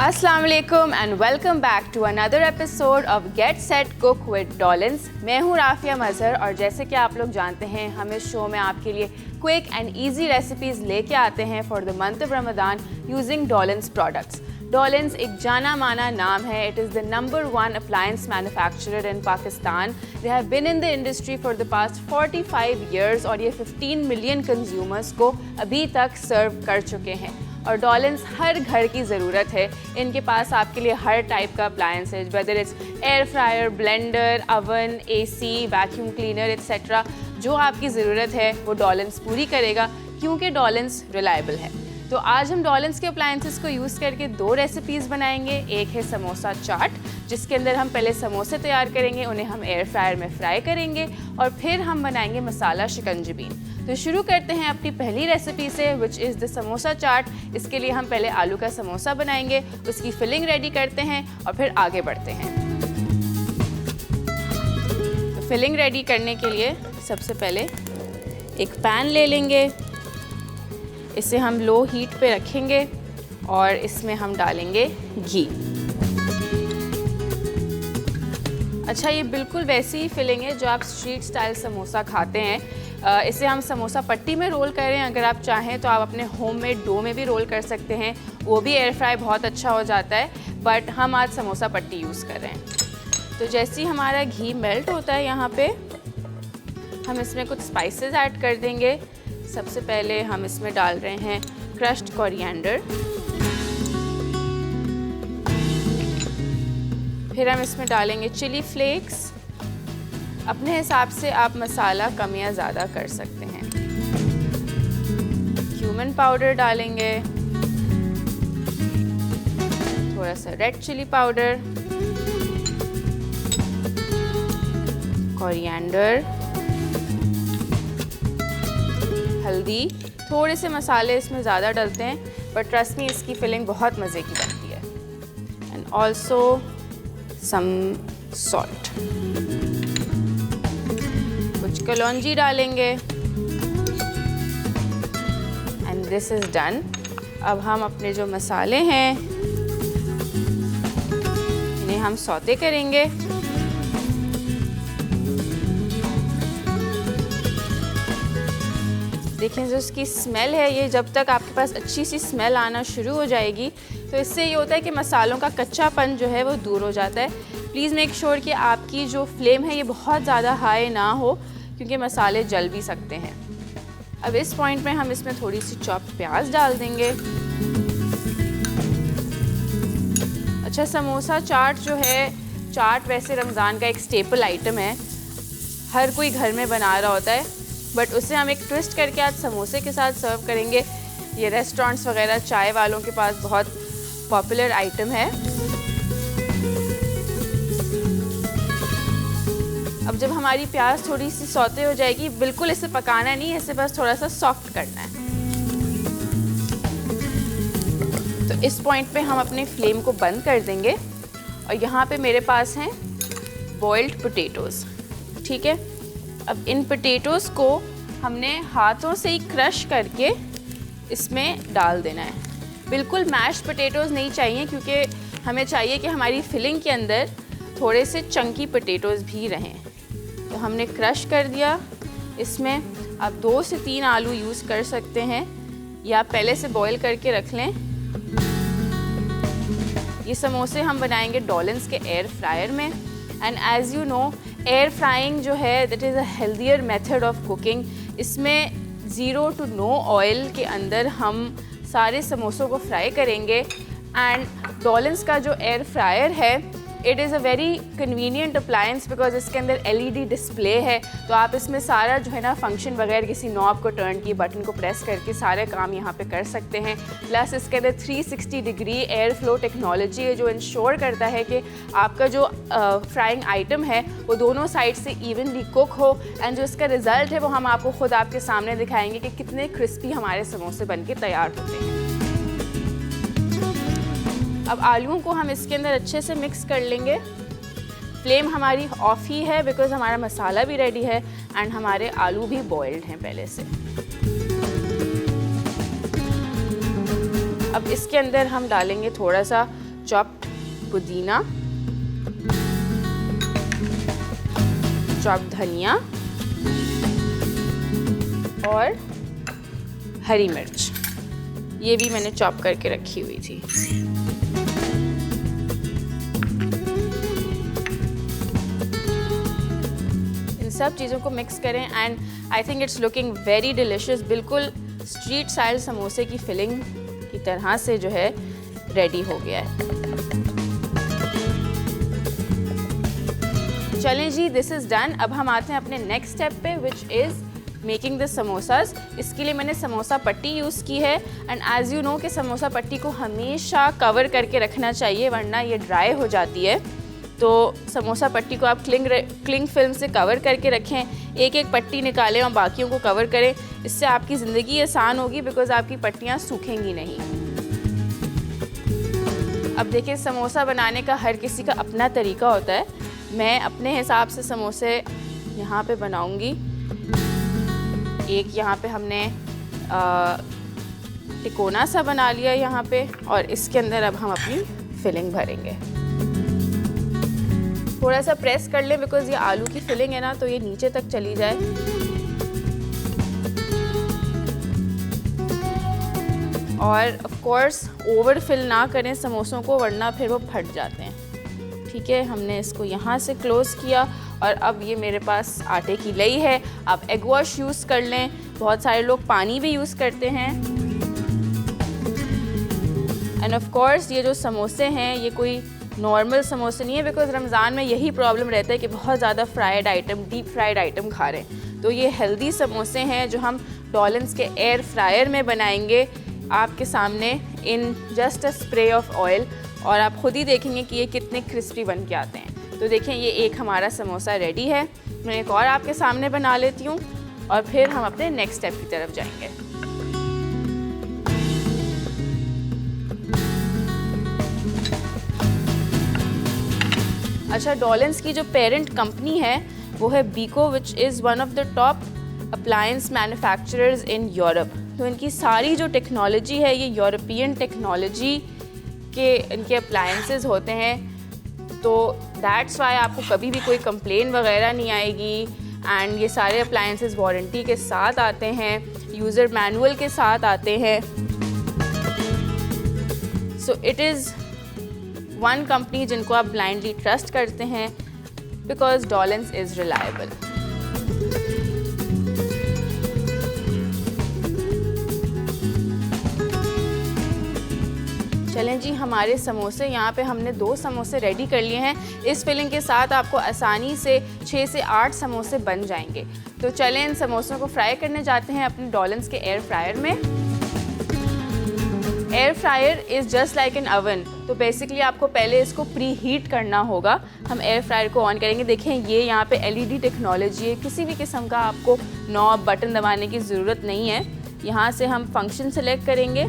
अस्सलाम वालेकुम and welcome back to another episode of Get set Cook with Dawlance. मैं हूँ राफिया मजहर और जैसे कि आप लोग जानते हैं हम इस शो में आपके लिए क्विक एंड इजी रेसिपीज़ लेके आते हैं for the month of Ramadan using Dawlance products. Dawlance एक जाना माना नाम है। It is the number 1 appliance manufacturer in Pakistan. They have been in the industry for the past 45 years और ये 15 मिलियन कंज्यूमर्स को अभी तक सर्व कर चुके हैं। और डॉलिन्स हर घर की ज़रूरत है। इनके पास आपके लिए हर टाइप का अप्लायंस है, whether it's air fryer, blender, oven, AC, vacuum cleaner etcetera. जो आपकी ज़रूरत है वो डॉलिन्स पूरी करेगा क्योंकि डॉलिन्स रिलायबल है। तो आज हम डॉलिन्स के अप्लायंसेस को यूज़ करके 2 रेसिपीज़ बनाएंगे। एक है समोसा चाट, जिसके अंदर हम पहले समोसे तैयार करेंगे, उन्हें हम एयर फ्रायर में फ्राई करेंगे और फिर हम बनाएंगे मसाला शिकंजीबीन। तो शुरू करते हैं अपनी पहली रेसिपी से, which is the samosa chaat. इसके लिए हम पहले आलू का समोसा बनाएंगे, उसकी फिलिंग रेडी करते हैं और फिर आगे बढ़ते हैं। तो फिलिंग रेडी करने के लिए सबसे पहले एक पैन ले लेंगे, इसे हम लो हीट पे रखेंगे और इसमें हम डालेंगे घी। अच्छा, ये बिल्कुल वैसी ही फिलिंग है जो आप स्ट्रीट स्टाइल समोसा खाते हैं। इसे हम समोसा पट्टी में रोल करें, अगर आप चाहें तो आप अपने होममेड डो में भी रोल कर सकते हैं, वो भी एयर फ्राई बहुत अच्छा हो जाता है, बट हम आज समोसा पट्टी यूज़ कर रहे हैं। तो जैसे ही हमारा घी मेल्ट होता है यहाँ पे हम इसमें कुछ स्पाइसेस ऐड कर देंगे। सबसे पहले हम इसमें डाल रहे हैं क्रश्ड कोरिएंडर, फिर हम इसमें डालेंगे चिली फ्लेक्स। अपने हिसाब से आप मसाला कम या ज़्यादा कर सकते हैं। क्यूमिन पाउडर डालेंगे, थोड़ा सा रेड चिली पाउडर, कोरिएंडर, हल्दी। थोड़े से मसाले इसमें ज़्यादा डलते हैं, बट ट्रस्ट मी इसकी फिलिंग बहुत मज़े की बनती है। एंड ऑल्सो सम सॉल्ट, कुछ कलौंजी डालेंगे एंड दिस इज़ डन। अब हम अपने जो मसाले हैं इन्हें हम सौते करेंगे। देखिए जो इसकी स्मेल है, ये जब तक आपके पास अच्छी सी स्मेल आना शुरू हो जाएगी तो इससे ये होता है कि मसालों का कच्चापन जो है वो दूर हो जाता है। प्लीज़ मेक श्योर कि आपकी जो फ्लेम है ये बहुत ज़्यादा हाई ना हो क्योंकि मसाले जल भी सकते हैं। अब इस पॉइंट में हम इसमें थोड़ी सी चॉप्ड प्याज डाल देंगे। अच्छा, समोसा चाट जो है, चाट वैसे रमज़ान का एक स्टेपल आइटम है, हर कोई घर में बना रहा होता है, बट उसे हम एक ट्विस्ट करके आज समोसे के साथ सर्व करेंगे। ये रेस्टोरेंट्स वगैरह, चाय वालों के पास बहुत पॉपुलर आइटम है। अब जब हमारी प्याज थोड़ी सी सौते हो जाएगी, बिल्कुल इसे पकाना नहीं है, इसे बस थोड़ा सा सॉफ्ट करना है। तो इस पॉइंट पे हम अपने फ्लेम को बंद कर देंगे और यहाँ पे मेरे पास हैं बॉइल्ड पोटैटोज़। ठीक है, अब इन पोटैटोज़ को हमने हाथों से ही क्रश करके इसमें डाल देना है। बिल्कुल मैश्ड पोटैटोज़ नहीं चाहिए क्योंकि हमें चाहिए कि हमारी फिलिंग के अंदर थोड़े से चंकी पोटैटोज़ भी रहें। तो हमने क्रश कर दिया। इसमें आप 2 से 3 आलू यूज़ कर सकते हैं या पहले से बॉईल करके रख लें। ये समोसे हम बनाएंगे डॉलिन्स के एयर फ्रायर में। And as you know, air frying जो है that is a healthier method of cooking. इसमें 0 to no ऑयल के अंदर हम सारे समोसों को फ्राई करेंगे। एंड डॉलिन्स का जो एयर फ्रायर है, it is a very convenient appliance because इसके अंदर LED डिस्प्ले है। तो आप इसमें सारा जो है ना फंक्शन बगैर किसी नॉब को टर्न किए, बटन को प्रेस करके सारे काम यहाँ पे कर सकते हैं। प्लस इसके अंदर 360 डिग्री एयर फ्लो टेक्नोलॉजी है जो इंश्योर करता है कि आपका जो फ्राइंग आइटम है वो दोनों साइड से इवनली कुक हो। एंड जो इसका रिज़ल्ट है वो हम आपको खुद आपके सामने दिखाएंगे कि कितने क्रिस्पी हमारे समोसे बन के तैयार होते हैं। अब आलूओं को हम इसके अंदर अच्छे से मिक्स कर लेंगे। फ्लेम हमारी ऑफ ही है बिकॉज हमारा मसाला भी रेडी है एंड हमारे आलू भी बॉइल्ड हैं पहले से। अब इसके अंदर हम डालेंगे थोड़ा सा चॉप्ड पुदीना, चॉप्ड धनिया और हरी मिर्च, ये भी मैंने चॉप करके रखी हुई थी। इन सब चीज़ों को मिक्स करें and I think it's looking very delicious. बिल्कुल स्ट्रीट स्टाइल समोसे की फिलिंग की तरह से जो है रेडी हो गया है। चलें जी, दिस इज़ डन। अब हम आते हैं अपने नेक्स्ट स्टेप पे which is making the samosas. इसके लिए मैंने समोसा पट्टी यूज़ की है एंड एज़ यू नो कि समोसा पट्टी को हमेशा कवर करके रखना चाहिए वरना ये ड्राई हो जाती है। तो समोसा पट्टी को आप क्लिंग फिल्म से कवर करके रखें, एक एक पट्टी निकालें और बाकियों को कवर करें। इससे आपकी ज़िंदगी आसान होगी बिकॉज़ आपकी पट्टियाँ सूखेंगी नहीं। अब देखिए, समोसा बनाने का हर किसी का अपना तरीका होता है। मैं अपने हिसाब से समोसे यहाँ पे बनाऊँगी। एक यहाँ पे हमने तिकोना सा बना लिया यहाँ पे और इसके अंदर अब हम अपनी फिलिंग भरेंगे। थोड़ा सा प्रेस कर लें बिकॉज़ ये आलू की फिलिंग है ना, तो ये नीचे तक चली जाए। और ऑफ कोर्स ओवर फिल ना करें समोसों को वरना फिर वो फट जाते हैं। ठीक है, हमने इसको यहाँ से क्लोज़ किया और अब ये मेरे पास आटे की लई है। आप एग वॉश यूज़ कर लें, बहुत सारे लोग पानी भी यूज़ करते हैं। एंड ऑफ कोर्स ये जो समोसे हैं ये कोई नॉर्मल समोसे नहीं है बिकॉज़ रमज़ान में यही प्रॉब्लम रहता है कि बहुत ज़्यादा fried item, deep fried item खा रहे हैं। तो ये हेल्दी समोसे हैं जो हम डॉलेंस के एयर फ्रायर में बनाएंगे आपके सामने in just a spray of oil, और आप खुद ही देखेंगे कि ये कितने क्रिस्पी बन के आते हैं। तो देखें, ये एक हमारा समोसा रेडी है। मैं एक और आपके सामने बना लेती हूँ और फिर हम अपने नेक्स्ट स्टेप की तरफ जाएंगे। अच्छा, डॉलेंस की जो पेरेंट कंपनी है वो है Beko which is one of the top appliance manufacturers in Europe. तो इनकी सारी जो टेक्नोलॉजी है ये यूरोपियन टेक्नोलॉजी के इनके अप्लायंसेस होते हैं। तो दैट्स वाई आपको कभी भी कोई कंप्लेन वगैरह नहीं आएगी। एंड ये सारे अप्लायंसेस वारंटी के साथ आते हैं, यूज़र मैनुअल के साथ आते हैं। So it is one company जिनको आप ब्लाइंडली ट्रस्ट करते हैं बिकॉज डॉलेंस इज़ रिलायबल। चलें जी, हमारे समोसे यहाँ पे हमने 2 समोसे रेडी कर लिए हैं। इस फिलिंग के साथ आपको आसानी से 6 से 8 समोसे बन जाएंगे। तो चलें इन समोसों को फ्राई करने जाते हैं अपने डॉलेंस के एयर फ्रायर में। Air fryer is just like an oven. तो बेसिकली आपको पहले इसको प्री हीट करना होगा। हम एयर फ्रायर को ऑन करेंगे। देखें, ये यहाँ पे LED टेक्नोलॉजी है, किसी भी किस्म का आपको नॉब बटन दबाने की ज़रूरत नहीं है। यहाँ से हम फंक्शन सेलेक्ट करेंगे।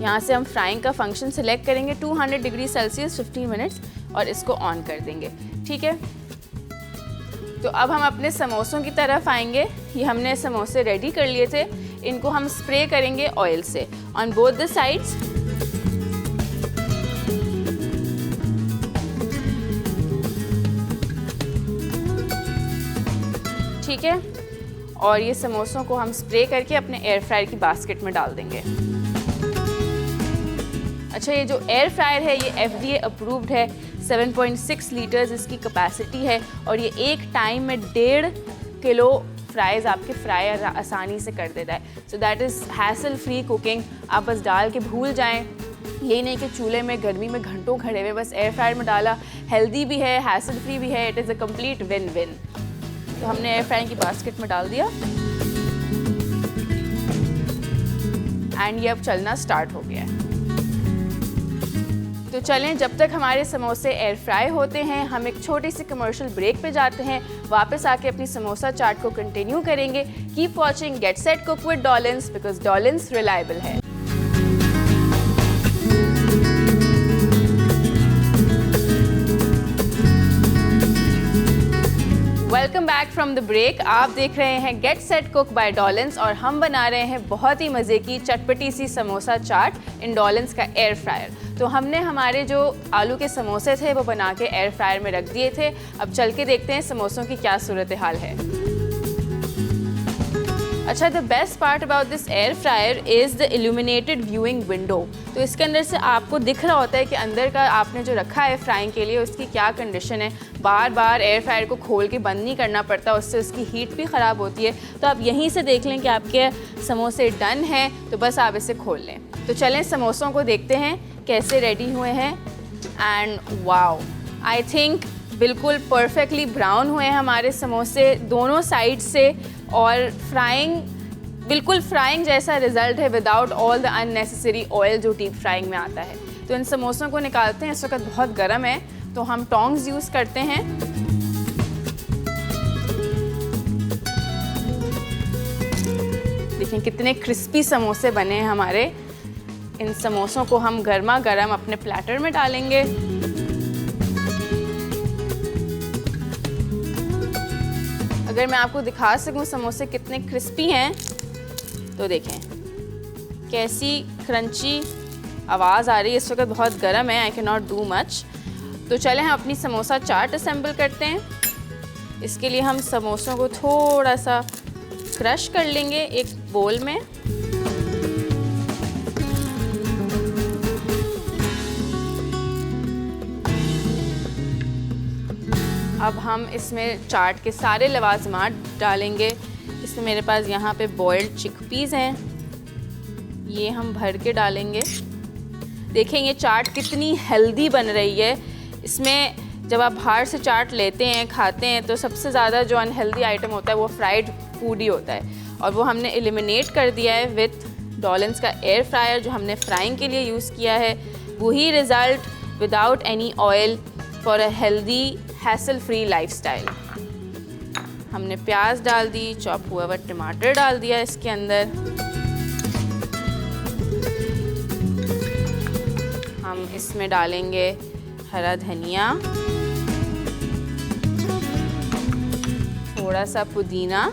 यहाँ से हम फ्राइंग का फंक्शन सेलेक्ट करेंगे 200 डिग्री सेल्सियस 15 मिनट्स और इसको ऑन कर देंगे। ठीक है, तो अब हम अपने समोसों की तरफ आएंगे। ये हमने समोसे रेडी कर लिए थे, इनको हम स्प्रे करेंगे ऑयल से ऑन बोथ द साइड्स। ठीक है, और ये समोसों को हम स्प्रे करके अपने एयर फ्रायर की बास्केट में डाल देंगे। अच्छा, ये जो एयर फ्रायर है ये FDA अप्रूव्ड है। 7.6 लीटर्स इसकी कैपेसिटी है और ये एक टाइम में 1.5 किलो फ्राइज़ आपके फ्राई आसानी से कर देता है। So that is hassle free cooking. आप बस डाल के भूल जाएं। यही नहीं कि चूल्हे में गर्मी में घंटों खड़े हुए, बस एयर फ्रायर में डाला। हेल्दी भी है, हैसल फ्री भी है। It is a complete win win. तो हमने एयर फ्रायर की बास्केट में डाल दिया एंड ये अब चलना स्टार्ट हो गया है। तो चलें, जब तक हमारे समोसे एयर फ्राई होते हैं हम एक छोटी सी कमर्शियल ब्रेक पे जाते हैं। वापस आके अपनी समोसा चाट को कंटिन्यू करेंगे। Keep watching Get set Cook with Dawlance because Dawlance reliable है। Welcome back from the break. आप देख रहे हैं get set cook by Dawlance और हम बना रहे हैं बहुत ही मज़े की चटपटी सी समोसा चाट इन डॉलिंस का एयर फ्रायर। तो हमने हमारे जो आलू के समोसे थे वो बना के एयर फ्रायर में रख दिए थे। अब चल के देखते हैं समोसों की क्या सूरत हाल है। अच्छा, the best part about this air fryer is the illuminated viewing window. तो इसके अंदर से आपको दिख रहा होता है कि अंदर का आपने जो रखा है फ्राइंग के लिए उसकी क्या कंडीशन है। बार बार एयर फ्रायर को खोल के बंद नहीं करना पड़ता, उससे उसकी हीट भी ख़राब होती है। तो आप यहीं से देख लें कि आपके समोसे डन हैं, तो बस आप इसे खोल लें। तो चलें समोसों को देखते हैं कैसे रेडी हुए हैं। एंड वाओ, आई थिंक बिल्कुल परफेक्टली ब्राउन हुए हैं हमारे समोसे दोनों साइड से, और फ्राइंग बिल्कुल फ्राइंग जैसा रिज़ल्ट है without all the unnecessary oil जो डीप फ्राइंग में आता है। तो इन समोसों को निकालते हैं। इस वक्त बहुत गर्म है तो हम टोंग्स यूज़ करते हैं। देखें कितने क्रिस्पी समोसे बने हैं हमारे। इन समोसों को हम गर्मा गर्म अपने प्लेटर में डालेंगे। अगर मैं आपको दिखा सकूं समोसे कितने क्रिस्पी हैं तो देखें कैसी क्रंची आवाज़ आ रही है। इस वक्त बहुत गर्म है, I can not do much. तो चलें हम अपनी समोसा चाट असेंबल करते हैं। इसके लिए हम समोसों को थोड़ा सा क्रश कर लेंगे एक बोल में। अब हम इसमें चाट के सारे लवाजमात डालेंगे। इसमें मेरे पास यहाँ पे बॉइल्ड चिकपीज़ हैं, ये हम भर के डालेंगे। देखें ये चाट कितनी हेल्दी बन रही है। इसमें जब आप बाहर से चाट लेते हैं खाते हैं तो सबसे ज़्यादा जो अनहेल्दी आइटम होता है वो फ्राइड फूड ही होता है, और वो हमने एलिमिनेट कर दिया है विथ डॉलिंस का एयर फ्रायर जो हमने फ्राइंग के लिए यूज़ किया है। वही result without any oil for a healthy hassle free lifestyle. हमने प्याज डाल दी, चॉप हुआ हुआ टमाटर डाल दिया इसके अंदर। हम इसमें डालेंगे हरा धनिया, थोड़ा सा पुदीना,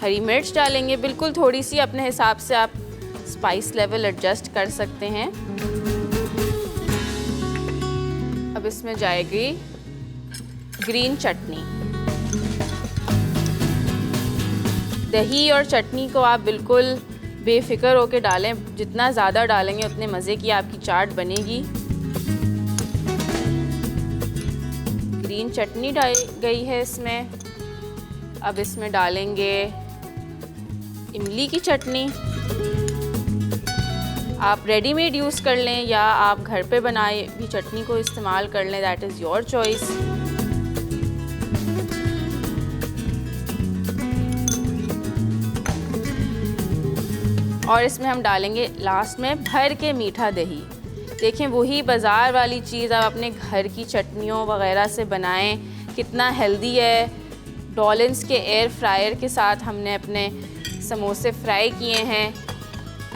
हरी मिर्च डालेंगे बिल्कुल थोड़ी सी, अपने हिसाब से आप स्पाइस लेवल एडजस्ट कर सकते हैं। अब इसमें जाएगी ग्रीन चटनी। दही और चटनी को आप बिल्कुल बेफिक्र होकर डालें, जितना ज़्यादा डालेंगे उतने मज़े की आपकी चाट बनेगी। ग्रीन चटनी डाली गई है इसमें। अब इसमें डालेंगे इमली की चटनी। आप रेडीमेड यूज़ कर लें या आप घर पे बनाए भी चटनी को इस्तेमाल कर लें, दैट इज़ योर चॉइस। और इसमें हम डालेंगे लास्ट में भर के मीठा दही। देखें वही बाज़ार वाली चीज़ आप अपने घर की चटनियों वगैरह से बनाएं, कितना हेल्दी है। डॉलिंस के एयर फ्रायर के साथ हमने अपने समोसे फ्राई किए हैं।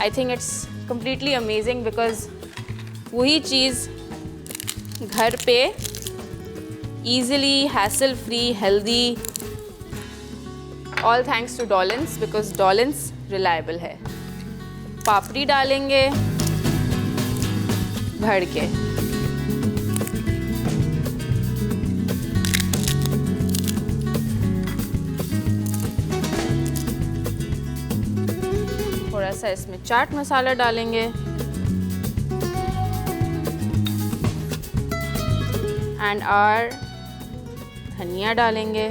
I think it's completely amazing because वही चीज़ घर पे easily hassle free healthy, all thanks to डॉलिंस because डॉलिंस reliable है। पापड़ी डालेंगे भर के। थोड़ा सा इसमें चाट मसाला डालेंगे एंड और धनिया डालेंगे।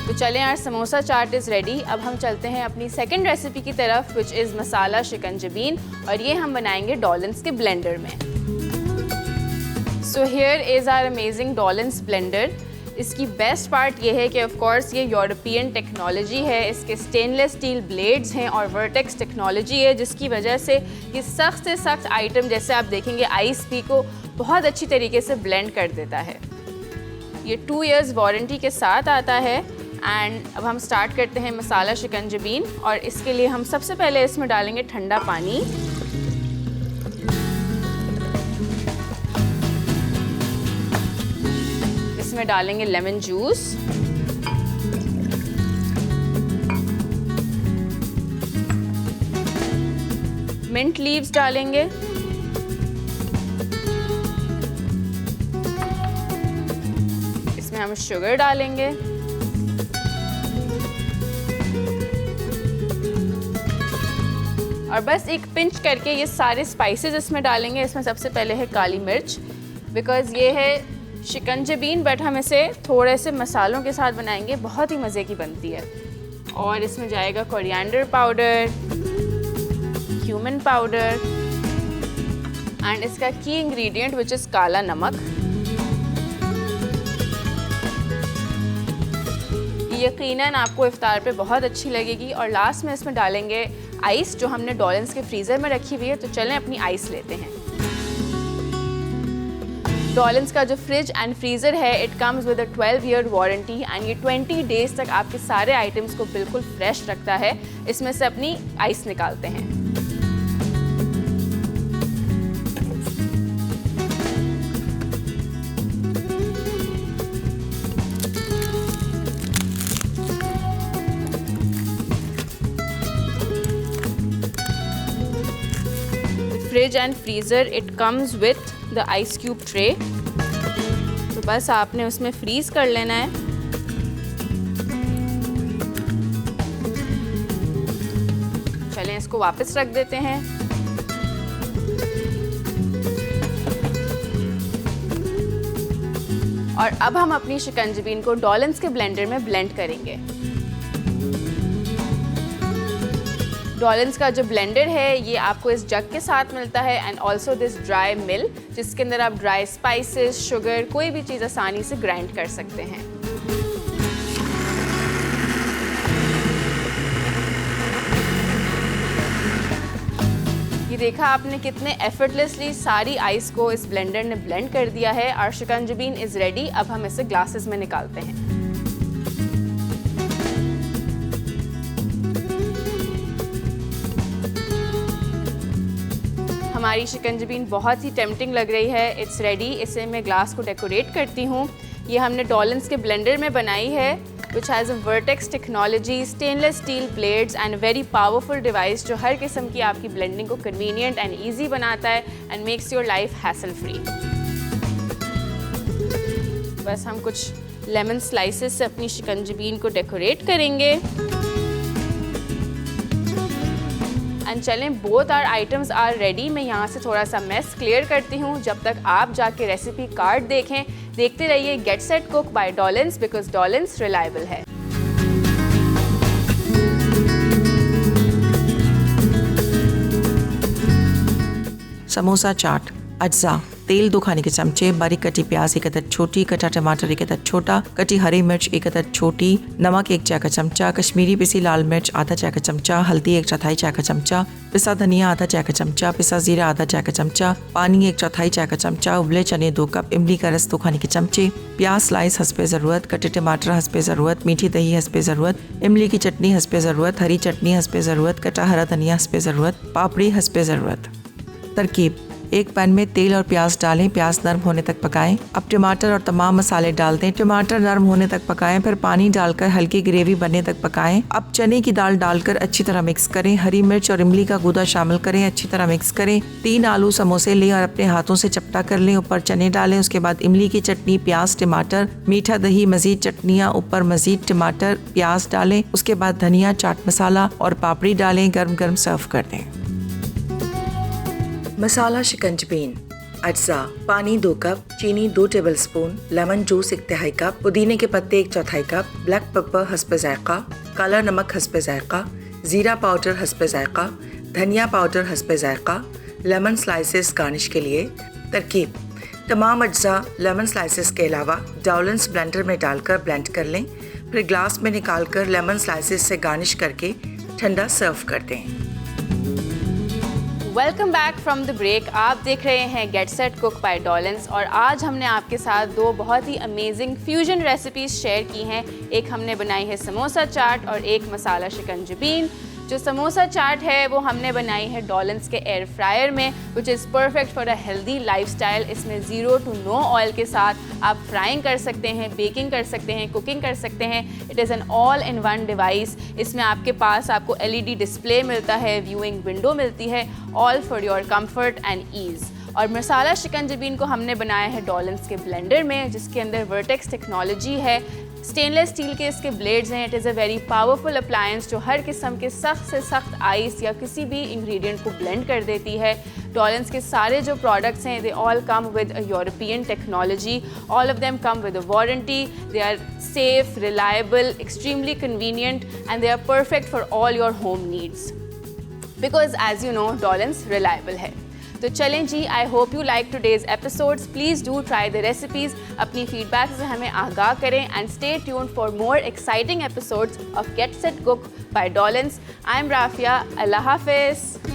तो चलें यार, समोसा चाट इज़ रेडी। अब हम चलते हैं अपनी सेकंड रेसिपी की तरफ विच इज़ मसाला शिकंजबीन, और ये हम बनाएंगे डॉलिंस के ब्लेंडर में। So here is our amazing Dawlance blender. इसकी बेस्ट पार्ट ये है कि ऑफ कोर्स ये यूरोपियन टेक्नोलॉजी है। इसके स्टेनलेस स्टील ब्लेड्स हैं और वर्टेक्स टेक्नोलॉजी है, जिसकी वजह से ये सख्त से सख्त आइटम जैसे आप देखेंगे आइस पी को बहुत अच्छी तरीके से ब्लेंड कर देता है। ये 2 इयर्स वारंटी के साथ आता है। एंड अब हम स्टार्ट करते हैं मसाला शिकंजबीन, और इसके लिए हम सबसे पहले इसमें डालेंगे ठंडा पानी। इसमें डालेंगे लेमन जूस, मिंट लीव्स डालेंगे, इसमें हम शुगर डालेंगे, और बस एक पिंच करके ये सारे स्पाइसेस इसमें डालेंगे। इसमें सबसे पहले है काली मिर्च, बिकॉज़ ये है शिकंजी बट हम इसे थोड़े से मसालों के साथ बनाएंगे, बहुत ही मज़े की बनती है। और इसमें जाएगा coriander powder, cumin powder and इसका की इंग्रेडिएंट विच इज़ काला नमक। यकीनन आपको इफ्तार पे बहुत अच्छी लगेगी। और लास्ट में इसमें डालेंगे आइस जो हमने डॉलेंस के फ्रीज़र में रखी हुई है। तो चलें अपनी आइस लेते हैं। डॉलेंस का जो फ्रिज एंड फ्रीज़र है it comes with a 12-year warranty and ये 20 डेज तक आपके सारे आइटम्स को बिल्कुल फ्रेश रखता है। इसमें से अपनी आइस निकालते हैं। Fridge and freezer it comes with the ice cube tray. तो बस आपने उसमें फ्रीज़ कर लेना है। चलें इसको वापस रख देते हैं। और अब हम अपनी शिकंजी को डॉलेंस के ब्लेंडर में ब्लेंड करेंगे। डॉलेंस का जो ब्लेंडर है ये आपको इस जग के साथ मिलता है एंड ऑल्सो दिस ड्राई मिल, जिसके अंदर आप ड्राई स्पाइसेस, शुगर, कोई भी चीज़ आसानी से ग्राइंड कर सकते हैं। ये देखा आपने कितने एफर्टलेसली सारी आइस को इस ब्लेंडर ने ब्लेंड कर दिया है। और शिकंजी इज़ रेडी। अब हम इसे ग्लासेस में निकालते हैं। हमारी शिकंजी बहुत ही टेम्पटिंग लग रही है। It's ready. इसे मैं ग्लास को डेकोरेट करती हूँ। ये हमने डॉलेंस के ब्लेंडर में बनाई है which has a vertex technology, stainless steel blades and very powerful device जो हर किस्म की आपकी ब्लेंडिंग को कन्वीनियंट एंड ईजी बनाता है and makes your life hassle free. बस हम कुछ लेमन स्लाइसेस से अपनी शिकंजी को डेकोरेट करेंगे। एंड चलें, both are items are ready. मैं यहाँ से थोड़ा सा मेस क्लियर करती हूँ। जब तक आप जाके रेसिपी कार्ड देखें, देखते रहिए get set cook by Dollence, because Dawlance reliable है। समोसा चाट अज्जा, तेल 2 खाने के चमचे, बारीक कटी प्याज 1 अदद छोटी, कटा टमाटर 1 अदद छोटा, कटी हरी मिर्च 1 अदद छोटी, नमक 1 चाय का चमचा, कश्मीरी पिसी लाल मिर्च आधा चाय का चमचा, हल्दी 1/4 चाय का चमचा, पिसा धनिया आधा चाय का चमचा, पिसा जीरा आधा चाय का चमचा, पानी 1/4 चाय का चमचा, उबले चने 2 कप, इमली का रस 2 खाने के चमचे, प्याज स्लाइस हस्बे ज़रूरत, कटे टमाटर हस्बे ज़रूरत, मीठी दही हस्बे ज़रूरत, इमली की चटनी हस्बे ज़रूरत, हरी चटनी हस्बे ज़रूरत, कटा हरा धनिया हस्बे ज़रूरत, पापड़ी हस्बे ज़रूरत। तरकीब: एक पैन में तेल और प्याज डालें, प्याज नरम होने तक पकाएं। अब टमाटर और तमाम मसाले डाल दें, टमाटर नरम होने तक पकाएं, फिर पानी डालकर हल्की ग्रेवी बनने तक पकाएं। अब चने की दाल डालकर अच्छी तरह मिक्स करें, हरी मिर्च और इमली का गूदा शामिल करें, अच्छी तरह मिक्स करें। 3 आलू समोसे लें और अपने हाथों से चपटा कर लें, ऊपर चने डालें, उसके बाद इमली की चटनी, प्याज, टमाटर, मीठा दही, मजीद चटनियाँ, ऊपर मजीद टमाटर, प्याज डालें, उसके बाद धनिया, चाट मसाला और पापड़ी डालें, गर्म गर्म सर्व कर दें। मसाला शिकंजी अज्जा: पानी 2 कप, चीनी 2 टेबलस्पून, लेमन जूस 1/3 कप, पुदीने के पत्ते 1/4 कप, ब्लैक पेपर हस्बे जायका, काला नमक हस्बे जायका, जीरा पाउडर हस्बे जायका, धनिया पाउडर हस्बे जायका, लेमन स्लाइसेस गार्निश के लिए। तरकीब: तमाम अज्जा लेमन स्लाइसेस के अलावा डॉलेंस ब्लेंडर में डालकर ब्लेंड कर लें, फिर ग्लास में निकालकर लेमन स्लाइसेस से गार्निश करके ठंडा सर्व कर दें। Welcome back from the break. आप देख रहे हैं get set cook by Dollence और आज हमने आपके साथ 2 बहुत ही अमेजिंग फ्यूजन रेसिपीज़ शेयर की हैं। एक हमने बनाई है समोसा चाट और एक मसाला शिकंजी। जो समोसा चाट है वो हमने बनाई है डॉलन्स के एयर फ्रायर में, which is perfect for a healthy lifestyle. इसमें 0 to no ऑयल के साथ आप फ्राइंग कर सकते हैं, बेकिंग कर सकते हैं, कुकिंग कर सकते हैं। It is an all in one device. इसमें आपके पास आपको LED डिस्प्ले मिलता है, व्यूइंग विंडो मिलती है, all for your comfort and ease. और मसाला शिकंजबीन को हमने बनाया है डॉलन्स के ब्लेंडर में, जिसके अंदर वर्टेक्स टेक्नोलॉजी है। स्टेनलेस स्टील के इसके ब्लेड्स हैं। It is a very powerful appliance जो हर किस्म के सख्त से सख्त आइस या किसी भी इंग्रेडिएंट को ब्लेंड कर देती है। डॉलन्स के सारे जो प्रोडक्ट्स हैं, they all come with a European technology. All of them come with a warranty. They are safe, reliable, extremely convenient and they are perfect for all your home needs, because as you know Dawlance reliable है। तो चलें जी, I hope you like today's episodes. Please do try the recipes. अपनी feedback से हमें आगाह करें and stay tuned for more exciting episodes of Get set cook by Dawlance. I am Rafia. अल्लाह हाफिज़।